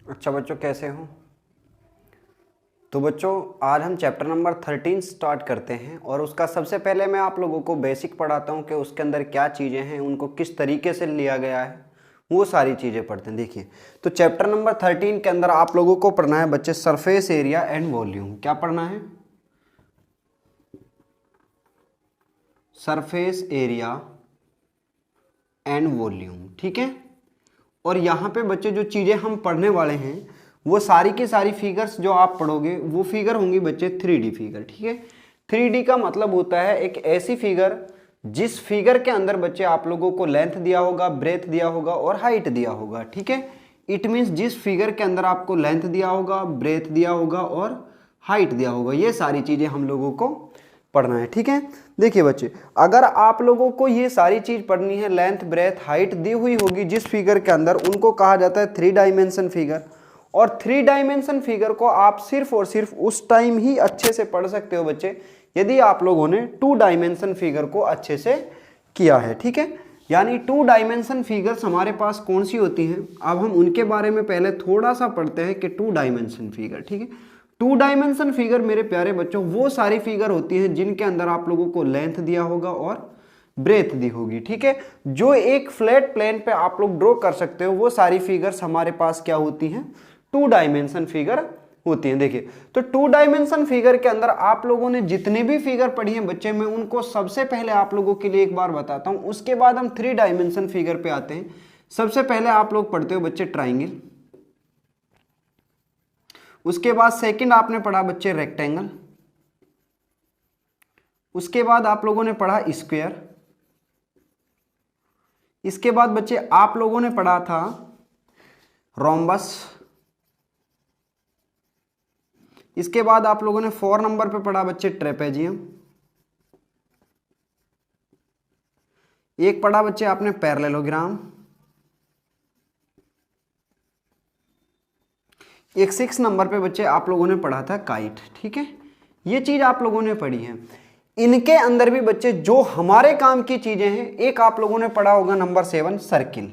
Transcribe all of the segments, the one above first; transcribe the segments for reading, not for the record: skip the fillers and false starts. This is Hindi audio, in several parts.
अच्छा बच्चों, कैसे हो? तो बच्चों, आज हम चैप्टर नंबर 13 स्टार्ट करते हैं और उसका सबसे पहले मैं आप लोगों को बेसिक पढ़ाता हूं कि उसके अंदर क्या चीज़ें हैं, उनको किस तरीके से लिया गया है, वो सारी चीज़ें पढ़ते हैं। देखिए, तो चैप्टर नंबर 13 के अंदर आप लोगों को पढ़ना है बच्चे सरफेस एरिया एंड वॉल्यूम। क्या पढ़ना है? सरफेस एरिया एंड वॉल्यूम, ठीक है। और यहाँ पे बच्चे जो चीज़ें हम पढ़ने वाले हैं वो सारी की सारी फिगर्स जो आप पढ़ोगे वो फिगर होंगी बच्चे 3D फिगर, ठीक है। 3D का मतलब होता है एक ऐसी फिगर जिस फिगर के अंदर बच्चे आप लोगों को लेंथ दिया होगा, ब्रेथ दिया होगा और हाइट दिया होगा, ठीक है। इट मीन्स जिस फिगर के अंदर आपको लेंथ दिया होगा, ब्रेथ दिया होगा और हाइट दिया होगा, ये सारी चीज़ें हम लोगों को पढ़ना है, ठीक है। देखिए बच्चे, अगर आप लोगों को ये सारी चीज पढ़नी है, लेंथ ब्रेथ हाइट दी हुई होगी जिस फिगर के अंदर, उनको कहा जाता है 3 डायमेंशन फिगर। और 3 डायमेंशन फिगर को आप सिर्फ और सिर्फ उस टाइम ही अच्छे से पढ़ सकते हो बच्चे यदि आप लोगों ने 2 डायमेंशन फिगर को अच्छे से किया है, ठीक है। यानी 2 डायमेंशन फिगर्स हमारे पास कौन सी होती हैं, अब हम उनके बारे में पहले थोड़ा सा पढ़ते हैं कि 2 डायमेंशन फिगर, ठीक है। 2 डायमेंशन फिगर मेरे प्यारे बच्चों वो सारी फिगर होती हैं जिनके अंदर आप लोगों को लेंथ दिया होगा और ब्रेथ दी होगी, ठीक है। जो एक फ्लैट प्लेन पे आप लोग ड्रॉ कर सकते हो वो सारी फिगर्स हमारे पास क्या होती हैं, 2 डायमेंशन फिगर होती हैं। देखिए, तो 2 डायमेंशन फिगर के अंदर आप लोगों ने जितने भी फिगर पढ़ी हैं बच्चे, मैं उनको सबसे पहले आप लोगों के लिए एक बार बताता हूं, उसके बाद हम 3 डायमेंशन फिगर पे आते हैं। सबसे पहले आप लोग पढ़ते हो बच्चे ट्राइंगल, उसके बाद सेकंड आपने पढ़ा बच्चे रेक्टेंगल, उसके बाद आप लोगों ने पढ़ा स्क्वायर, इसके बाद बच्चे आप लोगों ने पढ़ा था रोम्बस, इसके बाद आप लोगों ने 4 नंबर पे पढ़ा बच्चे ट्रेपेजियम, एक पढ़ा बच्चे आपने पैरेललोग्राम, एक 6 नंबर पे बच्चे आप लोगों ने पढ़ा था काइट, ठीक है। ये चीज आप लोगों ने पढ़ी है। इनके अंदर भी बच्चे जो हमारे काम की चीजें हैं, एक आप लोगों ने पढ़ा होगा नंबर 7 सर्किल।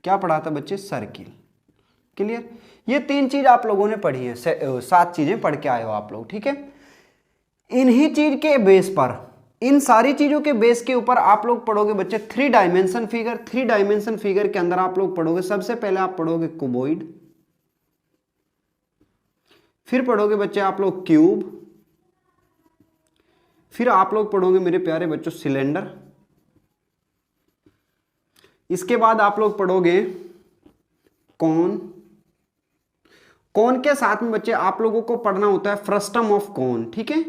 क्या पढ़ा था बच्चे? सर्किल। क्लियर? ये 3 चीज आप लोगों ने पढ़ी है, 7 चीजें पढ़ के आए हो आप लोग, ठीक है। इन्हीं चीज के बेस पर, इन सारी चीजों के बेस के ऊपर आप लोग पढ़ोगे बच्चे 3 डायमेंशन फिगर। 3 डायमेंशन फिगर के अंदर आप लोग पढ़ोगे, सबसे पहले आप पढ़ोगे क्यूबॉइड, फिर पढ़ोगे बच्चे आप लोग क्यूब, फिर आप लोग पढ़ोगे मेरे प्यारे बच्चों सिलेंडर, इसके बाद आप लोग पढ़ोगे कॉन। कॉन के साथ में बच्चे आप लोगों को पढ़ना होता है फ्रस्टम ऑफ कॉन, ठीक है।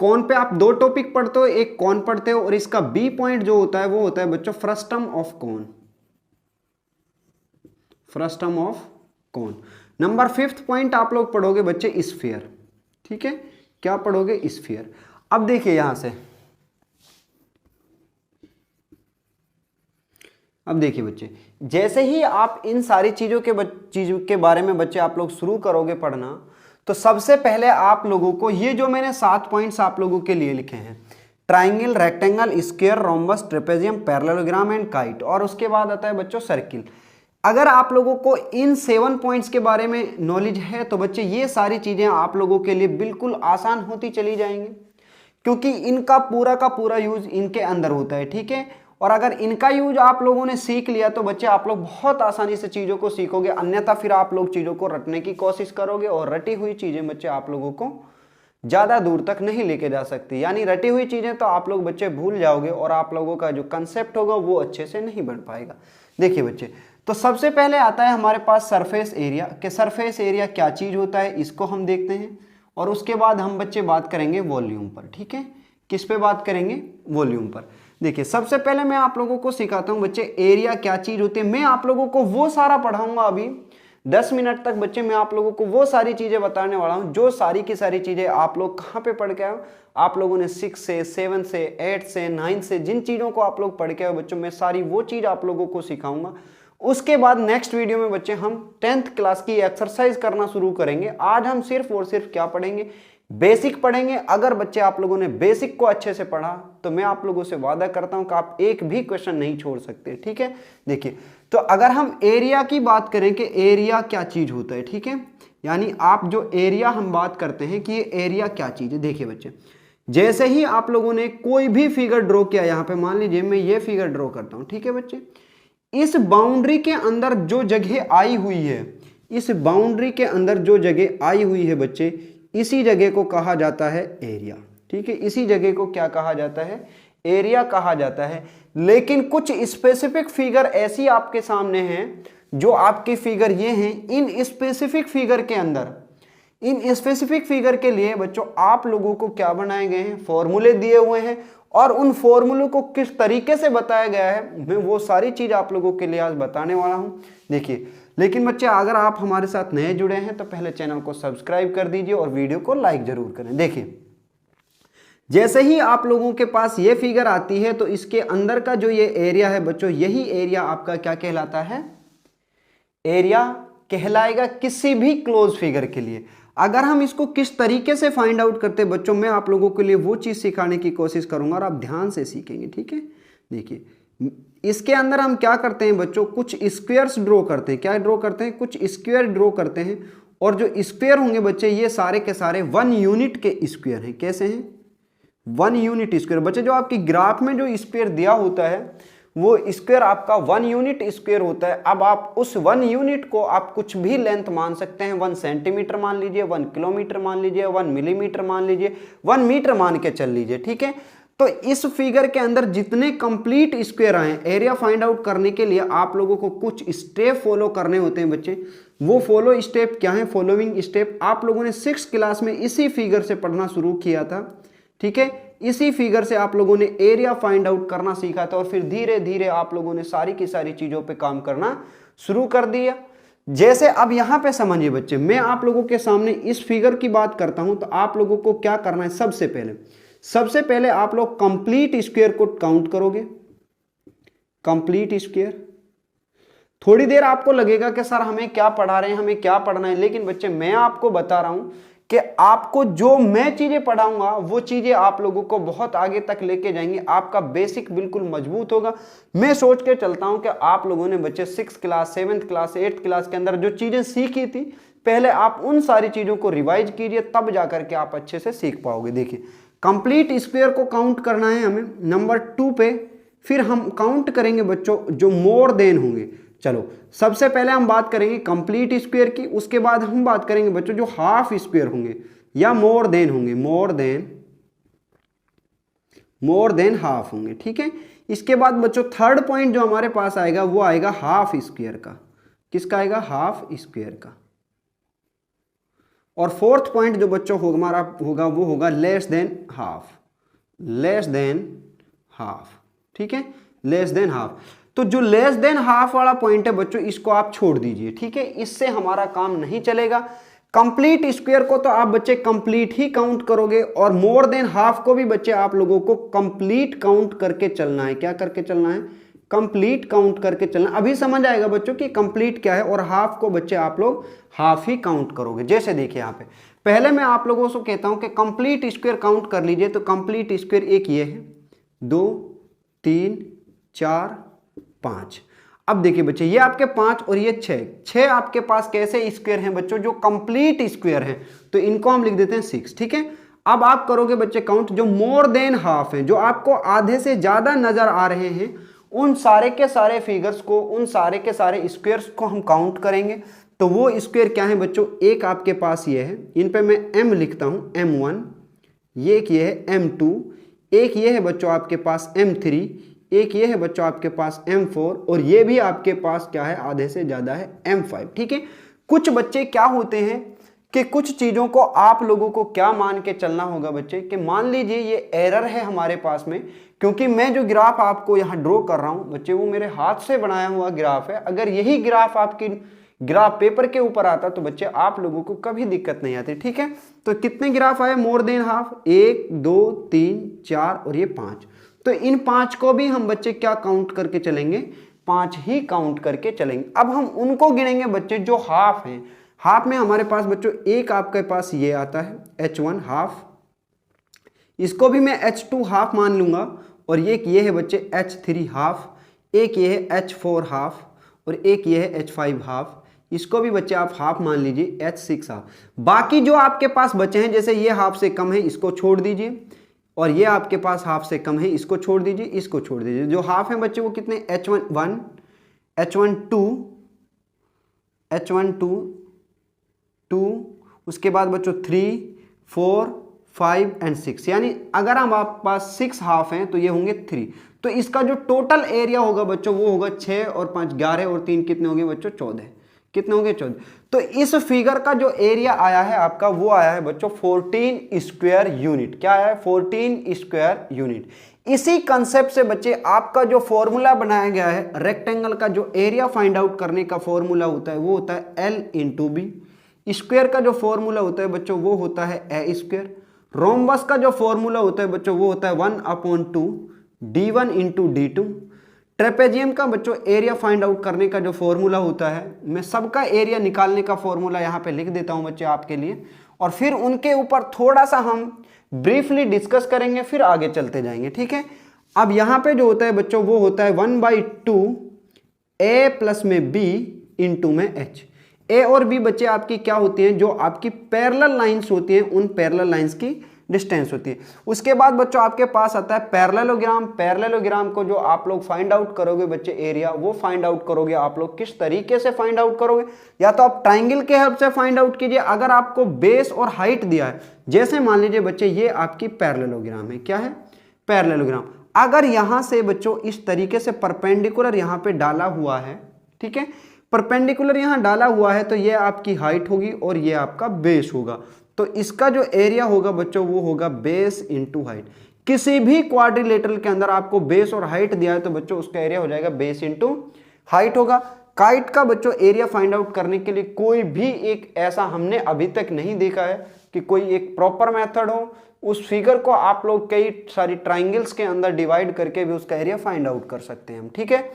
कॉन पे आप 2 टॉपिक पढ़ते हो, एक कॉन पढ़ते हो और इसका बी पॉइंट जो होता है वो होता है बच्चों frustum of cone, frustum of cone. Number 5th point आप लोग पढ़ोगे बच्चे स्फीयर, ठीक है। क्या पढ़ोगे? स्फीयर। अब देखिए यहां से, अब देखिए बच्चे, जैसे ही आप इन सारी चीजों के बारे में बच्चे आप लोग शुरू करोगे पढ़ना, तो सबसे पहले आप लोगों को ये जो मैंने 7 पॉइंट्स आप लोगों के लिए लिखे हैं, triangle, rectangle, square, rhombus, trapezium, parallelogram and kite, और उसके बाद आता है बच्चों सर्किल। अगर आप लोगों को इन 7 पॉइंट्स के बारे में नॉलेज है तो बच्चे ये सारी चीजें आप लोगों के लिए बिल्कुल आसान होती चली जाएंगी, क्योंकि इनका पूरा का पूरा यूज इनके अंदर होता है, ठीक है। और अगर इनका यूज आप लोगों ने सीख लिया तो बच्चे आप लोग बहुत आसानी से चीजों को सीखोगे, अन्यथा फिर आप लोग चीजों को रटने की कोशिश करोगे और रटी हुई चीजें बच्चे आप लोगों को ज्यादा दूर तक नहीं लेके जा सकती। यानी रटी हुई चीजें तो आप लोग बच्चे भूल जाओगे और आप लोगों का जो कंसेप्ट होगा वो अच्छे से नहीं बन पाएगा। देखिए बच्चे, तो सबसे पहले आता है हमारे पास सरफेस एरिया, कि सरफेस एरिया क्या चीज होता है, इसको हम देखते हैं। और उसके बाद हम बच्चे बात करेंगे वॉल्यूम पर, ठीक है। किस पे बात करेंगे? वॉल्यूम पर। देखिए, सबसे पहले मैं आप लोगों को सिखाता हूं बच्चे एरिया क्या चीज होती है। मैं आप लोगों को वो सारा पढ़ाऊंगा अभी 10 मिनट तक बच्चे, मैं आप लोगों को वो सारी चीजें बताने वाला हूं जो सारी की सारी चीजें आप लोग कहां पे पढ़ के आए हो। आप लोगों ने 6 से 7 से 8 से 9 से जिन चीजों को आप लोग पढ़ के आए हो बच्चों, मैं सारी वो चीज आप लोगों को सिखाऊंगा। उसके बाद नेक्स्ट वीडियो में बच्चे हम 10th क्लास की एक्सरसाइज करना शुरू करेंगे। आज हम सिर्फ और सिर्फ क्या पढ़ेंगे? बेसिक पढ़ेंगे। अगर बच्चे आप लोगों ने बेसिक को अच्छे से पढ़ा तो मैं आप लोगों से वादा करता हूं कि आप एक भी क्वेश्चन नहीं छोड़ सकते, ठीक है। देखिए, तो अगर हम एरिया की बात करें कि एरिया क्या चीज होता है, ठीक है, यानी आप जो एरिया हम बात करते हैं कि ये एरिया क्या चीज है। देखिए बच्चे, जैसे ही आप लोगों ने कोई भी फिगर ड्रॉ किया, यहां पे मान लीजिए मैं ये फिगर ड्रॉ करता हूं, ठीक है बच्चे, इस बाउंड्री के अंदर जो जगह आई हुई है, इस बाउंड्री के अंदर जो जगह आई हुई है बच्चे, इसी जगह को कहा जाता है एरिया, ठीक है। इसी जगह को क्या कहा जाता है, एरिया कहा जाता है। लेकिन कुछ स्पेसिफिक फिगर ऐसी आपके सामने हैं, जो आपकी फिगर ये हैं, इन स्पेसिफिक फिगर के अंदर, इन स्पेसिफिक फिगर के लिए बच्चों आप लोगों को क्या बनाए गए हैं, फॉर्मूले दिए हुए हैं, और उन फॉर्मूलों को किस तरीके से बताया गया है, मैं वो सारी चीज आप लोगों के लिए आज बताने वाला हूं। देखिए, लेकिन बच्चे अगर आप हमारे साथ नए जुड़े हैं तो पहले चैनल को सब्सक्राइब कर दीजिए और वीडियो को लाइक जरूर करें। देखिए, जैसे ही आप लोगों के पास ये फिगर आती है तो इसके अंदर का जो ये एरिया है बच्चों, यही एरिया आपका क्या कहलाता है, एरिया कहलाएगा किसी भी क्लोज फिगर के लिए। अगर हम इसको किस तरीके से फाइंड आउट करते हैं बच्चों, मैं आप लोगों के लिए वो चीज सिखाने की कोशिश करूंगा और आप ध्यान से सीखेंगे, ठीक है। देखिए, इसके अंदर हम क्या करते हैं बच्चों, कुछ स्क्वायर्स ड्रॉ करते हैं। क्या ड्रॉ करते हैं, कुछ स्क्वायर ड्रॉ करते हैं, और जो स्क्वायर होंगे बच्चे ये सारे के सारे 1 यूनिट के स्क्वायर हैं। कैसे हैं, 1 यूनिट स्क्वायर। बच्चे जो आपकी ग्राफ में जो स्क्वायर दिया होता है वो स्क्वायर आपका 1 यूनिट स्क्वायर होता है। अब आप उस 1 यूनिट को आप कुछ भी लेंथ मान सकते हैं, 1 सेंटीमीटर मान लीजिए, 1 किलोमीटर मान लीजिए, 1 मिलीमीटर मान लीजिए, 1 मीटर मान के चल लीजिए, ठीक है। तो इस फिगर के अंदर जितने कंप्लीट स्क्वायर आए, एरिया फाइंड आउट करने के लिए आप लोगों को कुछ स्टेप फॉलो करने होते हैं बच्चे। वो फॉलो स्टेप क्या है, फॉलोइंग स्टेप आप लोगों ने 6th क्लास में इसी फिगर से पढ़ना शुरू किया था, ठीक है। इसी फिगर से आप लोगों ने एरिया फाइंड आउट करना सीखा था, और फिर धीरे धीरे आप लोगों ने सारी की सारी चीजों पे काम करना शुरू कर दिया। जैसे अब यहां पे समझिए बच्चे, मैं आप लोगों के सामने इस फिगर की बात करता हूं तो आप लोगों को क्या करना है, सबसे पहले आप लोग कंप्लीट स्क्वायर को काउंट करोगे। कंप्लीट स्क्वायर, थोड़ी देर आपको लगेगा कि सर हमें क्या पढ़ा रहे हैं, हमें क्या पढ़ना है, लेकिन बच्चे मैं आपको बता रहा हूं कि आपको जो मैं चीजें पढ़ाऊंगा वो चीजें आप लोगों को बहुत आगे तक लेके जाएंगी। आपका बेसिक बिल्कुल मजबूत होगा। मैं सोच के चलता हूं कि आप लोगों ने बच्चे 6th class, 7th class, 8th class के अंदर जो चीजें सीखी थी, पहले आप उन सारी चीजों को रिवाइज कीजिए, तब जाकर के आप अच्छे से सीख पाओगे। देखिए, कंप्लीट स्क्वायर को काउंट करना है हमें नंबर 2 पे, फिर हम काउंट करेंगे बच्चों जो मोर देन होंगे। चलो, सबसे पहले हम बात करेंगे कंप्लीट स्क्वायर की, उसके बाद हम बात करेंगे बच्चों जो हाफ स्क्वायर होंगे या मोर देन होंगे, मोर देन हाफ होंगे, ठीक है। इसके बाद बच्चों थर्ड पॉइंट जो हमारे पास आएगा वो आएगा हाफ स्क्वायर का। किसका आएगा, हाफ स्क्वायर का। और फोर्थ पॉइंट जो बच्चों हमारा होगा वो होगा लेस देन हाफ, ठीक है, लेस देन हाफ। तो जो लेस देन हाफ वाला पॉइंट है बच्चों, इसको आप छोड़ दीजिए, ठीक है, इससे हमारा काम नहीं चलेगा। कंप्लीट स्क्वायर को तो आप बच्चे कंप्लीट ही काउंट करोगे, और मोर देन हाफ को भी बच्चे आप लोगों को कंप्लीट काउंट करके चलना है। क्या करके चलना है, कंप्लीट काउंट करके चलना। अभी समझ आएगा बच्चों कि कंप्लीट क्या है, और हाफ को बच्चे आप लोग हाफ ही काउंट करोगे। जैसे देखिए यहाँ पे पहले मैं आप लोगों से कहता हूं कि कंप्लीट स्क्वायर काउंट कर लीजिए। तो कंप्लीट स्क्वायर एक ये है, 2 3 4 5। अब देखिए बच्चे, ये आपके 5 और ये 6 आपके पास कैसे स्क्वायर हैं बच्चों, जो कंप्लीट स्क्वायर हैं, तो इनको हम लिख देते हैं 6, ठीक है। अब आप करोगे बच्चे काउंट जो मोर देन हाफ हैं, जो आपको आधे से ज्यादा नजर आ रहे हैं, उन सारे के सारे फिगर्स को, उन सारे के सारे स्क्वायर्स को हम काउंट करेंगे। तो वो स्क्वायर क्या है बच्चों, एक आपके पास ये है, इन पे मैं m लिखता हूं, m1, ये एक ये है m2, एक ये है बच्चों आपके पास m3, एक ये है बच्चों आपके पास m4, और ये भी आपके पास क्या है, आधे से ज्यादा है m5, ठीक है। कुछ बच्चे क्या होते हैं कि कुछ चीजों को आप लोगों को क्या मान के चलना होगा बच्चे, कि मान लीजिए ये एरर है हमारे पास में, क्योंकि मैं जो ग्राफ आपको यहाँ ड्रॉ कर रहा हूं बच्चे, वो मेरे हाथ से बनाया हुआ ग्राफ है। अगर यही ग्राफ आपकी ग्राफ पेपर के ऊपर आता तो बच्चे आप लोगों को कभी दिक्कत नहीं आती, ठीक है। तो कितने ग्राफ आए मोर देन हाफ, 1 2 3 4 और ये 5। तो इन 5 को भी हम बच्चे क्या काउंट करके चलेंगे, 5 ही काउंट करके चलेंगे। अब हम उनको गिनेंगे बच्चे जो हाफ हैं। हाफ में हमारे पास बच्चों एक आपके पास ये आता है h1 हाफ, इसको भी मैं h2 हाफ मान लूंगा, और एक ये है बच्चे h3 हाफ, एक ये है h4 हाफ, और एक ये है h5 हाफ, इसको भी बच्चे आप हाफ मान लीजिए, h6 हाफ। बाकी जो आपके पास बचे हैं, जैसे ये हाफ से कम है इसको छोड़ दीजिए, और ये आपके पास हाफ से कम है इसको छोड़ दीजिए, इसको छोड़ दीजिए। जो हाफ है बच्चे वो कितने, h1 2, उसके बाद बच्चों 3 4 5 एंड 6, यानी अगर हम आप पास 6 हाफ हैं तो ये होंगे 3। तो इसका जो टोटल एरिया होगा बच्चों वो होगा 6 और 5 11 और 3 कितने होंगे बच्चों 14, कितने होंगे 14। तो इस फिगर का जो एरिया आया है आपका वो आया है बच्चों 14 स्क्वायर यूनिट। क्या आया है, 14 स्क्वायर यूनिट। इसी कंसेप्ट से बच्चे आपका जो फॉर्मूला बनाया गया है, रेक्टेंगल का जो एरिया फाइंड आउट करने का फॉर्मूला होता है वो होता है L इंटू बी, स्क्वायर का जो फॉर्मूला होता है बच्चों वो होता है ए स्क्वायर, रोम्बस का जो फॉर्मूला होता है बच्चों वो होता है 1/2 d1 इंटू d2, ट्रेपेजियम का बच्चों एरिया फाइंड आउट करने का जो फॉर्मूला होता है, मैं सबका एरिया निकालने का फॉर्मूला यहाँ पे लिख देता हूँ बच्चे आपके लिए, और फिर उनके ऊपर थोड़ा सा हम ब्रीफली डिस्कस करेंगे, फिर आगे चलते जाएंगे, ठीक है। अब यहाँ पे जो होता है बच्चों वो होता है 1/2 a प्लस में b इंटू में h। ए और बी बच्चे आपकी क्या होती हैं, जो आपकी पैरेलल लाइंस होती हैं, उन पैरेलल लाइंस की डिस्टेंस होती है। उसके बाद बच्चों आपके पास आता है पैरेललोग्राम। पैरेललोग्राम को जो आप लोग फाइंड आउट करोगे बच्चे एरिया, वो फाइंड आउट करोगे आप लोग किस तरीके से फाइंड आउट करोगे, या तो आप ट्राइंगल के हेल्प से फाइंड आउट कीजिए, अगर आपको बेस और हाइट दिया है, जैसे मान लीजिए बच्चे ये आपकी पैरेललोग्राम है, क्या है, पैरेललोग्राम। अगर यहां से बच्चों इस तरीके से परपेंडिकुलर यहां पे डाला हुआ है, ठीक है, परपेंडिकुलर यहां डाला हुआ है, तो ये आपकी हाइट होगी और ये आपका बेस होगा। तो इसका जो एरिया होगा बच्चों वो होगा बेस इंटू हाइट। किसी भी क्वाड्रिलेटरल के अंदर आपको बेस और हाइट दिया है तो बच्चों उसका एरिया हो जाएगा बेस इंटू हाइट होगा। काइट का बच्चों एरिया फाइंड आउट करने के लिए कोई भी एक ऐसा हमने अभी तक नहीं देखा है कि कोई एक प्रॉपर मेथड हो। उस फिगर को आप लोग कई सारी ट्राइंगल्स के अंदर डिवाइड करके भी उसका एरिया फाइंड आउट कर सकते हैं हम, ठीक है।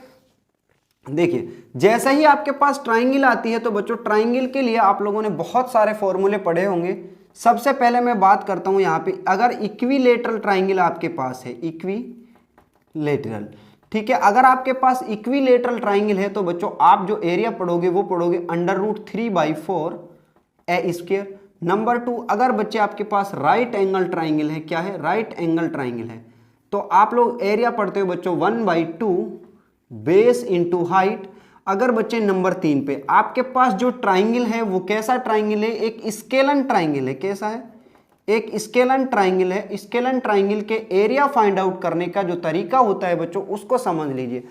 देखिए जैसे ही आपके पास ट्राइंगल आती है तो बच्चों ट्राइंगल के लिए आप लोगों ने बहुत सारे फॉर्मूले पढ़े होंगे। सबसे पहले मैं बात करता हूं यहाँ पे, अगर इक्विलेटरल ट्राइंगल आपके पास है, इक्विलेटरल, ठीक है, अगर आपके पास इक्विलेटरल ट्राइंगल है तो बच्चों आप जो एरिया पढ़ोगे वो पढ़ोगे √3/4 ए स्क्वायर। नंबर 2, अगर बच्चे आपके पास राइट एंगल ट्राइंगल है, क्या है, राइट एंगल ट्राइंगल है, तो आप लोग एरिया पढ़ते हो बच्चों 1/2 बेस इंटू हाइट। अगर बच्चे नंबर 3 पे आपके पास जो ट्राइंगल है वो कैसा ट्राइंगल है, एक स्केलन ट्राइंगल है, कैसा है, एक स्केलन ट्राइंगल है। स्केलन ट्राइंगल के एरिया फाइंड आउट करने का जो तरीका होता है बच्चों उसको समझ लीजिए।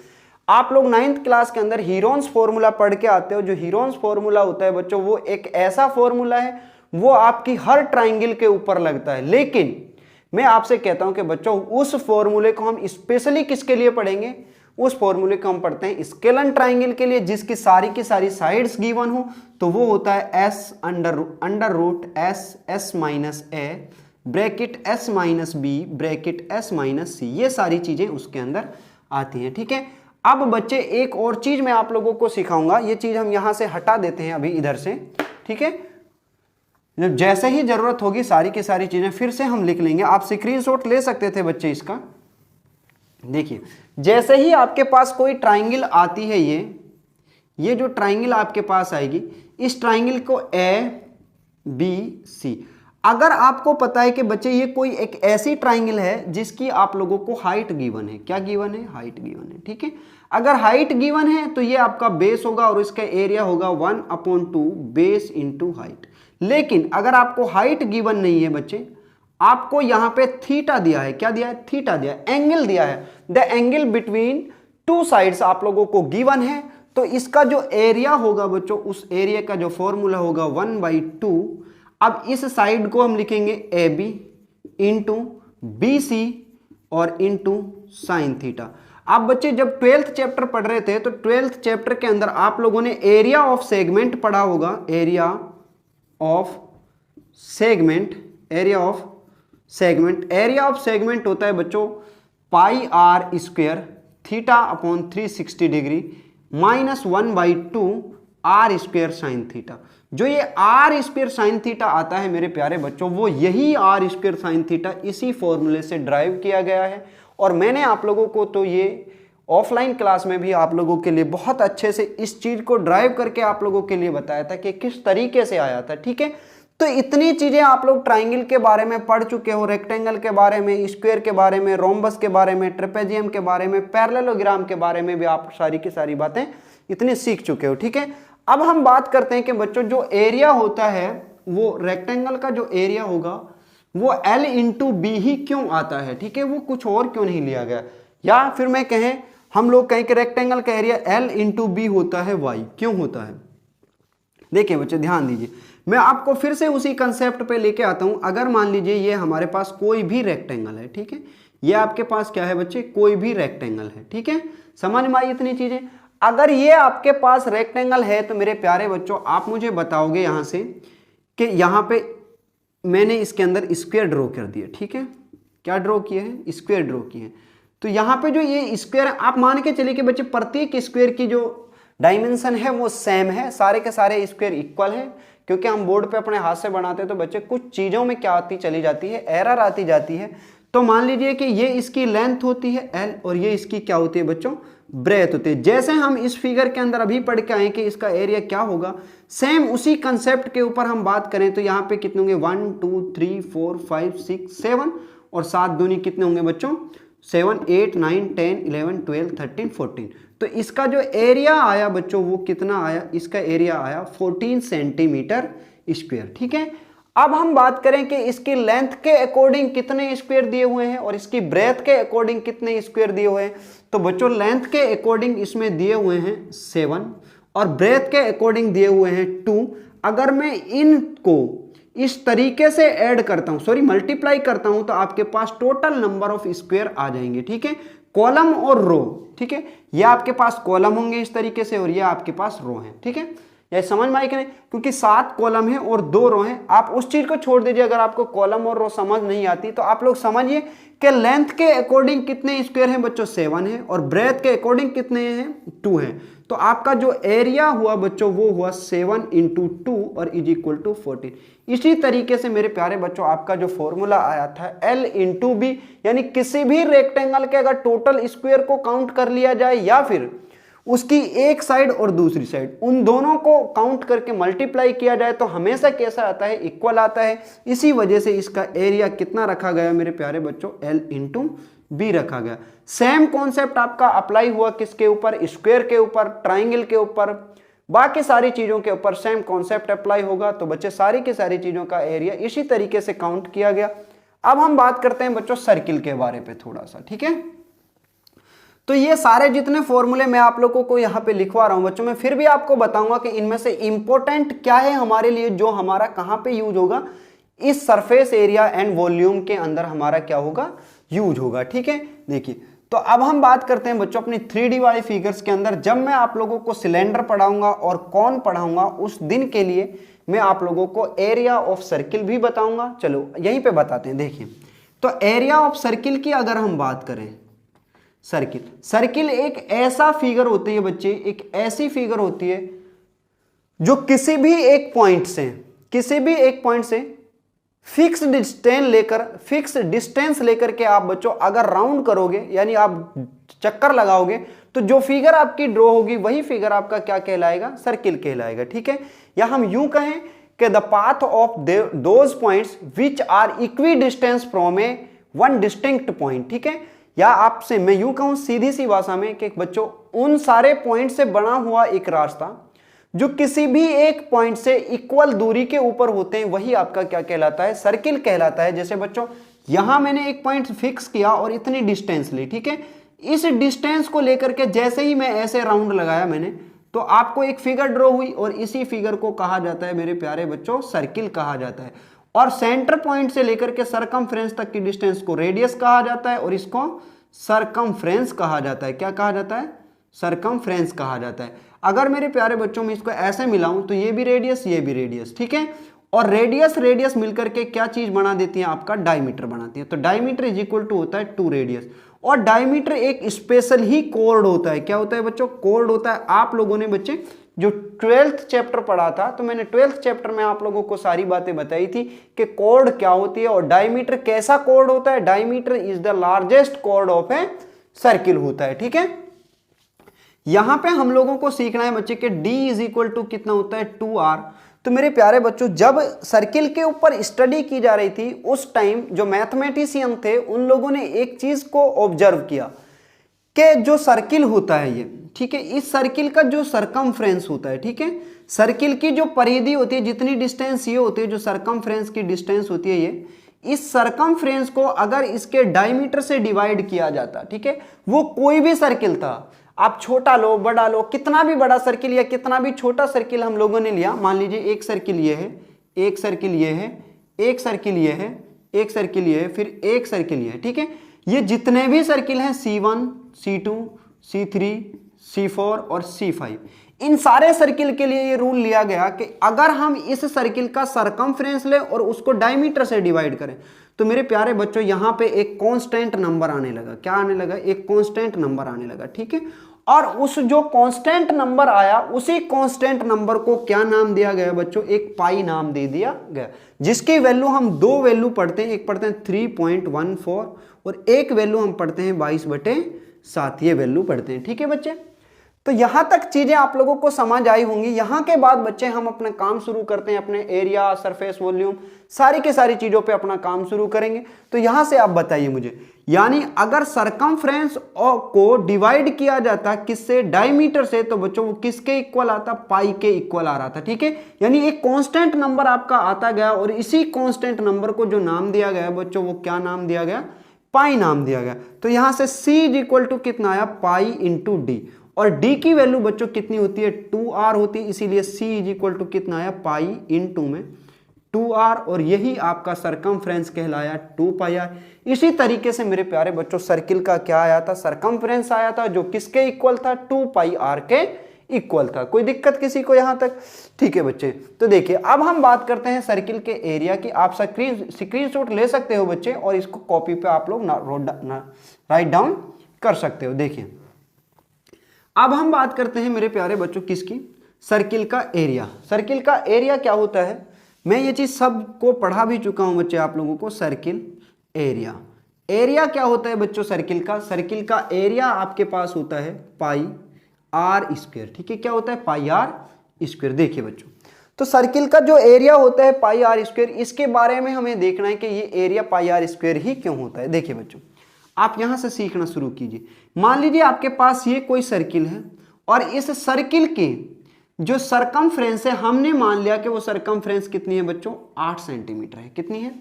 आप लोग 9th क्लास के अंदर हीरोन्स फॉर्मूला पढ़ के आते हो। जो हीरोन्स फॉर्मूला होता है बच्चों वो एक ऐसा फॉर्मूला है, वो आपकी हर ट्राइंगल के ऊपर लगता है। लेकिन मैं आपसे कहता हूं कि बच्चों उस फॉर्मूले को हम स्पेशली किसके लिए पढ़ेंगे, उस फॉर्मूले को हम पढ़ते हैं स्केलन ट्राइंगल के लिए, जिसकी सारी की सारी साइड्स गिवन हो, तो वो होता है s under root s minus a bracket s minus b bracket s minus c, ये सारी चीजें उसके अंदर आती हैं, ठीक है। अब बच्चे एक और चीज मैं आप लोगों को सिखाऊंगा, ये चीज हम यहां से हटा देते हैं अभी इधर से, ठीक है। जैसे ही जरूरत होगी सारी की सारी चीजें फिर से हम लिख लेंगे। आप स्क्रीनशॉट ले सकते थे बच्चे इसका। देखिए जैसे ही आपके पास कोई ट्राइंगल आती है, ये जो ट्राइंगल आपके पास आएगी, इस ट्राइंगल को ABC, अगर आपको पता है कि बच्चे ये कोई एक ऐसी ट्राइंगल है जिसकी आप लोगों को हाइट गिवन है, क्या गिवन है, हाइट गिवन है, ठीक है। अगर हाइट गिवन है तो ये आपका बेस होगा और इसका एरिया होगा 1/2 बेस इंटू हाइट। लेकिन अगर आपको हाइट गिवन नहीं है बच्चे, आपको यहां पे थीटा दिया है, क्या दिया है, थीटा दिया है, एंगल दिया है, the angle between two sides आप लोगों को गिवन है, तो इसका जो एरिया होगा बच्चों, उस एरिया का जो फॉर्मूला होगा 1/2। अब इस साइड को हम लिखेंगे AB इंटू BC और इंटू साइन थीटा। आप बच्चे जब 12th चैप्टर पढ़ रहे थे तो 12th चैप्टर के अंदर आप लोगों ने एरिया ऑफ सेगमेंट पढ़ा होगा, area of segment, area of segment. Area of segment होता है बच्चों πr² theta upon 360 degree minus 1/2 R square sine theta. जो ये आर स्क्वायर साइन थीटा आता है मेरे प्यारे बच्चों, वो यही आर स्क्वायर साइन थीटा इसी फॉर्मूले से ड्राइव किया गया है। और मैंने आप लोगों को तो ये ऑफलाइन क्लास में भी आप लोगों के लिए बहुत अच्छे से इस चीज को ड्राइव करके आप लोगों के लिए बताया था कि किस तरीके से आया था, ठीक है। तो इतनी चीजें आप लोग ट्राइंगल के बारे में पढ़ चुके हो, रेक्टेंगल के बारे में, स्क्वायर के बारे में, रोम्बस के बारे में, ट्रेपेजियम के बारे में, पैरेललोग्राम के बारे में भी आप सारी की सारी बातें इतनी सीख चुके हो, ठीक है। अब हम बात करते हैं कि बच्चों जो एरिया होता है वो रेक्टेंगल का जो एरिया होगा वो L इंटू बी ही क्यों आता है, ठीक है, वो कुछ और क्यों नहीं लिया गया। या फिर मैं कहें, हम लोग कहें कि रेक्टेंगल का एरिया L इंटू बी होता है y, क्यों होता है। देखिए बच्चे ध्यान दीजिए, मैं आपको फिर से उसी कंसेप्ट पे लेके आता हूं। अगर मान लीजिए ये हमारे पास कोई भी रेक्टेंगल है, ठीक है, ये आपके पास क्या है बच्चे, कोई भी रेक्टेंगल है, ठीक है, समझ में आई इतनी चीजें। अगर ये आपके पास रेक्टेंगल है तो मेरे प्यारे बच्चों आप मुझे बताओगे यहां से कि यहां पे मैंने इसके अंदर स्क्वायर ड्रॉ कर दिया, ठीक है, क्या ड्रॉ किए हैं, स्क्वायर ड्रॉ किए हैं। तो यहां पे जो ये स्क्वायर, आप मान के चलिए कि बच्चे प्रत्येक स्क्वायर की जो डायमेंशन है वो सेम है, सारे के सारे स्क्वायर इक्वल है। क्योंकि हम बोर्ड पे अपने हाथ से बनाते हैं तो बच्चे कुछ चीजों में क्या आती चली जाती है, एरर आती जाती है। तो मान लीजिए कि ये इसकी लेंथ होती है L और ये इसकी क्या होती है बच्चों, ब्रेथ होती है। जैसे हम इस फिगर के अंदर अभी पढ़ के आए कि इसका एरिया क्या होगा, सेम उसी कंसेप्ट के ऊपर हम बात करें तो यहाँ पे कितने होंगे, 1 2 3 4 5 6 7 और 7 दूनी कितने होंगे बच्चों, 7 8 9 10 11 12 13 14। तो इसका जो एरिया आया बच्चों वो कितना आया, इसका एरिया आया 14 सेंटीमीटर स्क्वायर, ठीक है। अब हम बात करें कि इसकी लेंथ के अकॉर्डिंग कितने स्क्वायर दिए हुए हैं और इसकी ब्रेथ के अकॉर्डिंग कितने स्क्वायर दिए हुए हैं। तो बच्चों लेंथ के अकॉर्डिंग इसमें दिए हुए हैं 7 और ब्रेथ के अकॉर्डिंग दिए हुए हैं 2। अगर मैं इनको इस तरीके से ऐड करता हूं, सॉरी मल्टीप्लाई करता हूं, तो आपके पास टोटल नंबर ऑफ स्क्वायर आ जाएंगे, ठीक है, कॉलम और रो, ठीक है। ये आपके पास कॉलम होंगे इस तरीके से और ये आपके पास रो है, ठीक है। ये समझ में आई कि नहीं, क्योंकि 7 कॉलम है और 2 रो हैं। आप उस चीज को छोड़ दीजिए, अगर आपको कॉलम और रो समझ नहीं आती तो आप लोग समझिए कि लेंथ के अकॉर्डिंग कितने स्क्वायर हैं बच्चों, 7 है और ब्रेथ के अकॉर्डिंग कितने हैं, 2 है। तो आपका जो एरिया हुआ बच्चों वो हुआ 7 इंटू 2 और इज इक्वल टू 14। इसी तरीके से मेरे प्यारे बच्चों आपका जो फॉर्मूला आया था L इंटू बी, यानी किसी भी रेक्टेंगल के अगर टोटल स्क्वायर को काउंट कर लिया जाए या फिर उसकी एक साइड और दूसरी साइड उन दोनों को काउंट करके मल्टीप्लाई किया जाए तो हमेशा कैसा आता है, इक्वल आता है। इसी वजह से इसका एरिया कितना रखा गया मेरे प्यारे बच्चों, L इंटू बी रखा गया। सेम कॉन्सेप्ट आपका अप्लाई हुआ किसके ऊपर, स्क्वायर के ऊपर, ट्राइंगल के ऊपर, बाकी सारी चीजों के ऊपर सेम कॉन्सेप्ट अप्लाई होगा। तो बच्चे सारी की सारी चीजों का एरिया इसी तरीके से काउंट किया गया। अब हम बात करते हैं बच्चों सर्किल के बारे पे थोड़ा सा, ठीक है। तो ये सारे जितने फॉर्मूले मैं आप लोगों को यहाँ पे लिखवा रहा हूँ बच्चों, मैं फिर भी आपको बताऊंगा कि इनमें से इंपॉर्टेंट क्या है हमारे लिए, जो हमारा कहाँ पे यूज होगा, इस सरफेस एरिया एंड वॉल्यूम के अंदर हमारा क्या होगा, यूज होगा, ठीक है। देखिए तो अब हम बात करते हैं बच्चों अपनी 3D वाली फिगर्स के अंदर। जब मैं आप लोगों को सिलेंडर पढ़ाऊंगा और कौन पढ़ाऊंगा उस दिन के लिए मैं आप लोगों को एरिया ऑफ सर्किल भी बताऊंगा। चलो यहीं पे बताते हैं। देखिए तो एरिया ऑफ सर्किल की अगर हम बात करें, सर्किल एक ऐसा फिगर होती है बच्चे, एक ऐसी फिगर होती है जो किसी भी एक पॉइंट से फिक्स डिस्टेंस लेकर के आप बच्चों अगर राउंड करोगे, यानी आप चक्कर लगाओगे, तो जो फिगर आपकी ड्रॉ होगी वही फिगर आपका क्या कहलाएगा, सर्किल कहलाएगा, ठीक है। या हम यूं कहें कि the path of those points which are equidistance from a one distinct point, ठीक है। या आपसे मैं यूं कहूं सीधी सी भाषा में कि बच्चों उन सारे पॉइंट से बना हुआ एक रास्ता जो किसी भी एक पॉइंट से इक्वल दूरी के ऊपर होते हैं वही आपका क्या कहलाता है, सर्किल कहलाता है। जैसे बच्चों यहां मैंने एक पॉइंट फिक्स किया और इतनी डिस्टेंस ली, ठीक है। इस डिस्टेंस को लेकर के जैसे ही मैं ऐसे राउंड लगाया मैंने, तो आपको एक फिगर ड्रॉ हुई और इसी फिगर को कहा जाता है मेरे प्यारे बच्चों सर्किल कहा जाता है। और सेंटर पॉइंट से लेकर के सरकमफ्रेंस तक की डिस्टेंस को रेडियस कहा जाता है और इसको सरकमफ्रेंस कहा जाता है। क्या कहा जाता है, सरकमफ्रेंस कहा जाता है। अगर मेरे प्यारे बच्चों में इसको ऐसे मिलाऊं तो ये भी रेडियस, ये भी रेडियस, ठीक है। और रेडियस मिलकर के क्या चीज बना देती है, आपका डायमीटर बनाती है। तो डायमीटर इज इक्वल टू होता है 2 रेडियस। और डायमीटर एक स्पेशल ही कोड होता है। क्या होता है बच्चों, कोड होता है। आप लोगों ने बच्चे जो 12th चैप्टर पढ़ा था, तो मैंने 12th चैप्टर में आप लोगों को सारी बातें बताई थी कि कॉर्ड क्या होती है और डायमीटर कैसा कॉर्ड होता है। Diameter is the largest chord of a circle होता है, ठीक है। यहां पे हम लोगों को सीखना है बच्चे कि d इज इक्वल टू कितना होता है 2r। तो मेरे प्यारे बच्चों, जब सर्किल के ऊपर स्टडी की जा रही थी उस टाइम जो मैथमेटिशियन थे उन लोगों ने एक चीज को ऑब्जर्व किया कि जो सर्किल होता है ये, ठीक है, इस सर्किल का जो सरकमफ्रेंस होता है, ठीक है, सर्किल की जो परिधि होती है, जितनी डिस्टेंस ये होती है, जो सरकमफ्रेंस की डिस्टेंस होती है ये, इस सरकमफ्रेंस को अगर इसके डायमीटर से डिवाइड किया जाता, ठीक है, वो कोई भी सर्किल था, आप छोटा लो बड़ा लो, कितना भी बड़ा सर्किल या कितना भी छोटा सर्किल हम लोगों ने लिया, मान लीजिए एक सर्किल ये है, एक सर्किल ये है, एक सर्किल ये है, एक सर्किल ये है, फिर एक सर्किल ये है, ठीक है, ये जितने भी सर्किल हैं C1, C2, C3, C4 और C5, इन सारे सर्किल के लिए ये रूल लिया गया कि अगर हम इस सर्किल का सरकमफ्रेंस लें और उसको डायमीटर से डिवाइड करें तो मेरे प्यारे बच्चों यहां पे एक कांस्टेंट नंबर आने लगा। क्या आने लगा? एक कांस्टेंट नंबर आने लगा, ठीक है। और उस जो कांस्टेंट नंबर आया उसी कांस्टेंट नंबर को क्या नाम दिया गया बच्चों? एक पाई नाम दे दिया गया, जिसकी वैल्यू हम दो वैल्यू पढ़ते हैं, एक पढ़ते हैं 3.14 और एक वैल्यू हम पढ़ते हैं 22/7, ये वैल्यू पढ़ते हैं, ठीक है बच्चे। तो यहां तक चीजें आप लोगों को समझ आई होंगी। यहां के बाद बच्चे हम अपना काम शुरू करते हैं, अपने एरिया, सरफेस वॉल्यूम, सारी के सारी चीजों पे अपना काम शुरू करेंगे। तो यहां से आप बताइए मुझे, यानी अगर सरकमफ्रेंस को डिवाइड किया जाता किससे? डायमीटर से, तो बच्चों वो किसके इक्वल आता? पाई के इक्वल आ रहा था, ठीक है। यानी एक कांस्टेंट नंबर आपका आता गया और इसी कांस्टेंट नंबर को जो नाम दिया गया बच्चों, वो क्या नाम दिया गया? पाई नाम दिया गया। तो यहां से C इज इक्वल टू कितना आया? पाई इंटू डी, और d की वैल्यू बच्चों कितनी होती है? 2r होती है, इसीलिए C इज इक्वल टू कितना आया? पाई इंटू में 2r, और यही आपका सरकमफ्रेंस कहलाया 2πr। इसी तरीके से मेरे प्यारे बच्चों सर्किल का क्या आया था? सरकमफ्रेंस आया था, जो किसके इक्वल था? 2πr के इक्वल था। कोई दिक्कत किसी को यहां तक? ठीक है बच्चे। तो देखिए अब हम बात करते हैं सर्किल के एरिया की। आप स्क्रीनशॉट ले सकते हो बच्चे और इसको कॉपी पे आप लोग राइट डाउन कर सकते हो। देखिए अब हम बात करते हैं मेरे प्यारे बच्चों किसकी? सर्किल का एरिया। सर्किल का एरिया क्या होता है? मैं ये चीज सबको पढ़ा भी चुका हूं बच्चे आप लोगों को। सर्किल एरिया, एरिया क्या होता है बच्चों सर्किल का? सर्किल का एरिया आपके पास होता है पाई आर स्क्वायर, ठीक है। क्या होता है? पाई आर स्क्वायर। देखिए बच्चों, तो सर्किल का जो एरिया होता है पाई आर स्क्वायर, इसके बारे में हमें देखना है कि ये एरिया पाई आर स्क्वायर ही क्यों होता है। देखिए बच्चों, आप यहां से सीखना शुरू कीजिए। मान लीजिए आपके पास ये कोई सर्किल है और इस सर्किल के जो सरकमफ्रेंस है, हमने मान लिया कि वो सरकमफ्रेंस कितनी है बच्चों? 8 सेंटीमीटर है। कितनी है?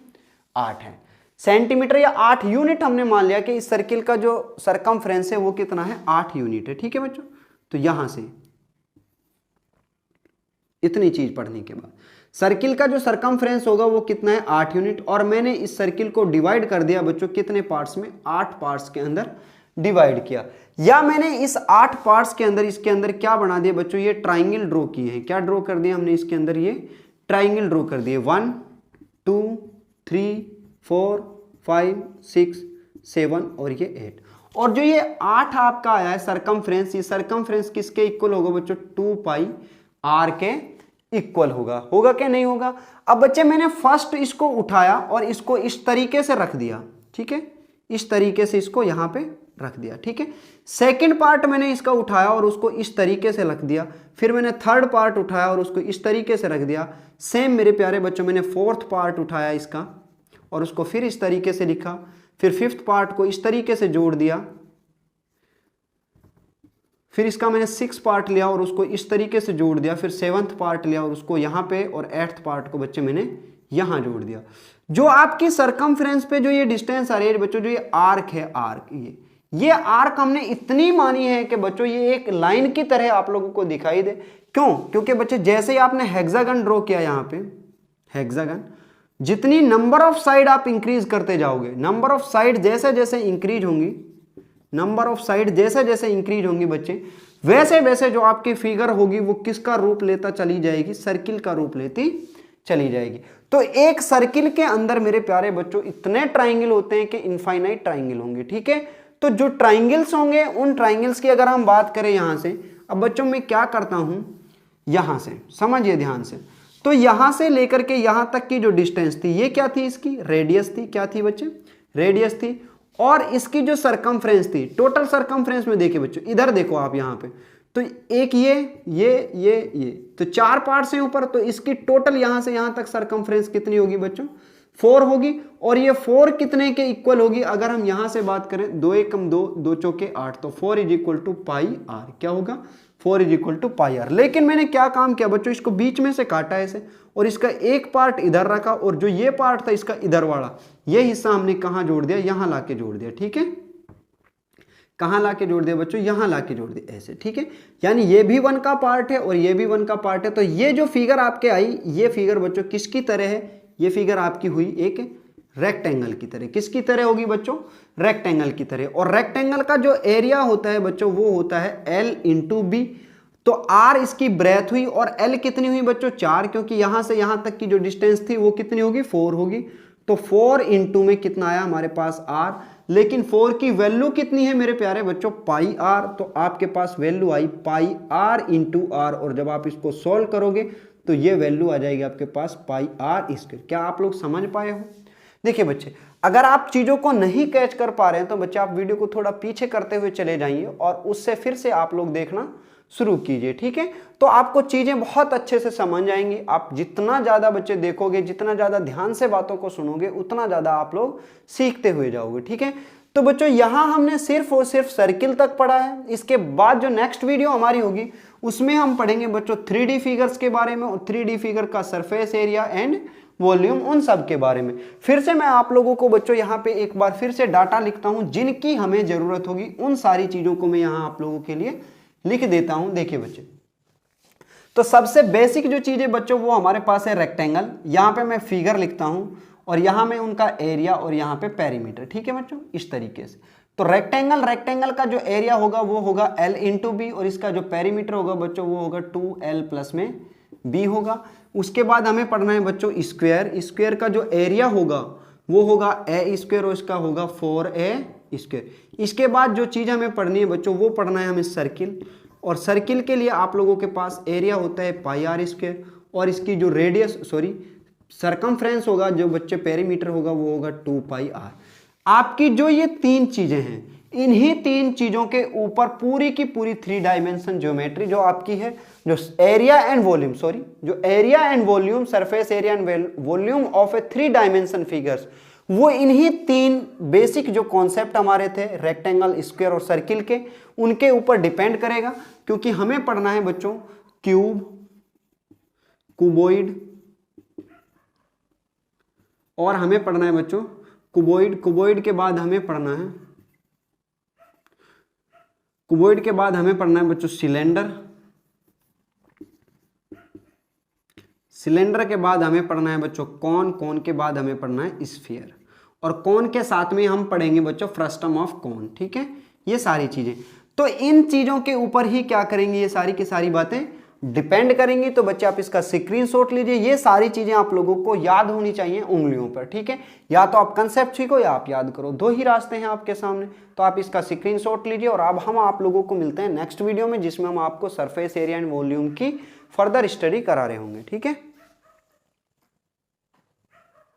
8 है सेंटीमीटर या 8 यूनिट हमने मान लिया कि इस सर्किल का जो सरकमफ्रेंस है वो कितना है? 8 यूनिट है, ठीक है बच्चों। तो यहां से इतनी चीज पढ़ने के बाद सर्किल का जो सरकमफ्रेंस होगा वो कितना है? 8 यूनिट। और मैंने इस सर्किल को डिवाइड कर दिया बच्चों कितने पार्ट्स में? 8 पार्ट्स के अंदर डिवाइड किया। या मैंने इस 8 पार्ट्स के अंदर इसके अंदर क्या बना दिया बच्चों? ये ट्राइंगल ड्रॉ किए हैं। क्या ड्रॉ कर दिया हमने? इसके अंदर ये ट्राइंगल ड्रॉ कर दिए। 1 2 3 4 5 6 7 और ये 8। और जो ये 8 आपका आया है सरकमफ्रेंस, ये सरकमफ्रेंस किसके इक्वल होगा बच्चों? 2πr के इक्वल होगा। होगा क्या नहीं होगा? अब बच्चे मैंने फर्स्ट इसको उठाया और इसको इस तरीके से रख दिया, ठीक है। इस तरीके से इसको यहां पे रख दिया, ठीक है। सेकंड पार्ट मैंने इसका उठाया और उसको इस तरीके से रख दिया। फिर मैंने थर्ड पार्ट उठाया और उसको इस तरीके से रख दिया। सेम मेरे प्यारे बच्चों, मैंने फोर्थ पार्ट उठाया इसका और उसको फिर इस तरीके से लिखा। फिर फिफ्थ पार्ट को इस तरीके से जोड़ दिया। फिर इसका मैंने 6 पार्ट लिया और उसको इस तरीके से जोड़ दिया। फिर 7th पार्ट लिया और उसको यहाँ पे, और 8th पार्ट को बच्चे मैंने यहाँ जोड़ दिया। जो आपकी सरकमफ्रेंस पे जो ये डिस्टेंस आ रही है बच्चों, जो ये आर्क है, आर्क, ये आर्क हमने इतनी मानी है कि बच्चों ये एक लाइन की तरह आप लोगों को दिखाई दे। क्यों? क्योंकि बच्चे जैसे ही आपने हेक्सागन ड्रॉ किया यहाँ पे, हेक्सागन, जितनी नंबर ऑफ साइड आप इंक्रीज करते जाओगे, नंबर ऑफ साइड जैसे जैसे इंक्रीज होंगी, नंबर ऑफ साइड जैसे जैसे इंक्रीज होंगी बच्चे, वैसे वैसे जो आपकी फिगर होगी वो किसका रूप लेता चली जाएगी? सर्किल का रूप लेती चली जाएगी। तो एक सर्किल के अंदर मेरे प्यारे बच्चों इतने ट्राइंगल होते हैं कि इनफाइनाइट ट्राइंगल होंगे, ठीक है। तो जो ट्राइंगल्स होंगे उन ट्राइंगल्स की अगर हम बात करें यहां से, अब बच्चों मैं क्या करता हूं, यहां से, समझिए ध्यान से। तो यहां से लेकर के यहां तक की जो डिस्टेंस थी ये क्या थी, इसकी रेडियस थी। क्या थी बच्चे, रेडियस थी। और इसकी जो सरकमफ्रेंस थी, टोटल सरकमफ्रेंस में देखिए बच्चों, इधर देखो आप यहां पे, तो एक ये तो 4 पार्ट्स हैं ऊपर, तो इसकी टोटल यहां से यहां तक सरकमफ्रेंस कितनी होगी बच्चों, 4 होगी। और ये 4 कितने के इक्वल होगी, अगर हम यहां से बात करें 2 एकम 2, 2 चौके 8, तो 4 is equal to pi R. क्या होगा, 4 is equal to pi R. लेकिन मैंने क्या काम किया बच्चों, इसको बीच में से काटा ऐसे, और इसका एक पार्ट इधर रखा, और जो ये पार्ट था इसका इधर वाला, ये हिस्सा हमने कहां जोड़ दिया, यहां लाके जोड़ दिया। ठीक है, कहां लाके जोड़ दिया बच्चों, यहां लाके जोड़ दिया ऐसे। ठीक है, यानी ये भी 1 का पार्ट है और ये भी 1 का पार्ट है। तो ये जो फिगर आपके आई, ये फिगर बच्चों किसकी तरह है, ये फिगर आपकी हुई एक रेक्टेंगल की तरह। किसकी तरह होगी बच्चों, रेक्टेंगल की तरह। और रेक्टेंगल का जो एरिया होता है बच्चों वो होता है L इंटू बी। तो R इसकी ब्रेथ हुई, और L कितनी हुई बच्चों, 4, क्योंकि यहां से यहां तक की जो डिस्टेंस थी वो कितनी होगी, 4 होगी। तो 4 इंटू में कितना आया हमारे पास R, लेकिन 4 की वैल्यू कितनी है मेरे प्यारे बच्चों, पाई आर। तो आपके पास value I pi R into R, और जब आप इसको सॉल्व करोगे तो ये वैल्यू आ जाएगी आपके पास पाई आर स्क्वायर। क्या आप लोग समझ पाए हो। देखिए बच्चे, अगर आप चीजों को नहीं कैच कर पा रहे हैं तो बच्चे आप वीडियो को थोड़ा पीछे करते हुए चले जाइए और उससे फिर से आप लोग देखना शुरू कीजिए। ठीक है, तो आपको चीजें बहुत अच्छे से समझ आएंगी। आप जितना ज्यादा बच्चे देखोगे, जितना ज्यादा ध्यान से बातों को सुनोगे, उतना ज्यादा आप लोग सीखते हुए जाओगे। ठीक है, तो बच्चों यहां हमने सिर्फ और सिर्फ सर्किल तक पढ़ा है। इसके बाद जो नेक्स्ट वीडियो हमारी होगी उसमें हम पढ़ेंगे बच्चों 3D फिगर्स के बारे में, और 3D फिगर का सरफेस एरिया एंड वॉल्यूम, उन सब के बारे में। फिर से मैं आप लोगों को बच्चों यहाँ पे एक बार फिर से डाटा लिखता हूं, जिनकी हमें जरूरत होगी उन सारी चीजों को मैं यहाँ आप लोगों के लिए लिख देता हूं। देखिए बच्चे, तो सबसे बेसिक जो चीजें बच्चों वो हमारे पास है रेक्टेंगल। यहां पे मैं फिगर लिखता हूं और यहां में उनका एरिया और यहां पे पेरीमीटर। ठीक है बच्चों, इस तरीके से। तो रेक्टेंगल का जो एरिया होगा वो होगा L इंटू बी, और इसका जो पेरीमीटर होगा बच्चों वो होगा 2L प्लस में बी होगा। उसके बाद हमें पढ़ना है बच्चों स्क्वायर। स्क्वायर का जो एरिया होगा वो होगा ए स्क्वायर, और इसका होगा 4A स्क्वायर। इसके बाद जो चीज हमें पढ़नी है बच्चों वो पढ़ना है हमें सर्किल, और सर्किल के लिए आप लोगों के पास एरिया होता है पाई आर स्क्वायर, और इसकी जो सरकमफ्रेंस होगा, जो बच्चे पेरीमीटर होगा वो होगा 2 पाई आर। आपकी जो ये 3 चीजें हैं, इन्हीं 3 चीजों के ऊपर पूरी की पूरी 3 डायमेंशन ज्योमेट्री जो आपकी है, जो एरिया एंड वॉल्यूम, जो area and volume, surface area and volume of A 3 dimension figures, वो इन्हीं 3 बेसिक जो कॉन्सेप्ट हमारे थे रेक्टेंगल, स्क्वायर और सर्किल के, उनके ऊपर डिपेंड करेगा। क्योंकि हमें पढ़ना है बच्चों क्यूब, कुबोइड, और हमें पढ़ना है बच्चों कुबोइड के बाद हमें पढ़ना है बच्चों सिलेंडर के बाद हमें पढ़ना है बच्चों कौन के बाद हमें पढ़ना है स्फीयर, और कौन के साथ में हम पढ़ेंगे बच्चों फ्रस्टम ऑफ कौन। ठीक है, ये सारी चीजें, तो इन चीजों के ऊपर ही क्या करेंगे, ये सारी की सारी बातें डिपेंड करेंगी। तो बच्चे आप इसका स्क्रीनशॉट लीजिए। ये सारी चीजें आप लोगों को याद होनी चाहिए उंगलियों पर। ठीक है, या तो आप कंसेप्ट सीखो या आप याद करो, 2 ही रास्ते हैं आपके सामने। तो आप इसका स्क्रीनशॉट लीजिए, और अब हम आप लोगों को मिलते हैं नेक्स्ट वीडियो में, जिसमें हम आपको सरफेस एरिया एंड वॉल्यूम की फर्दर स्टडी करा रहे होंगे। ठीक है।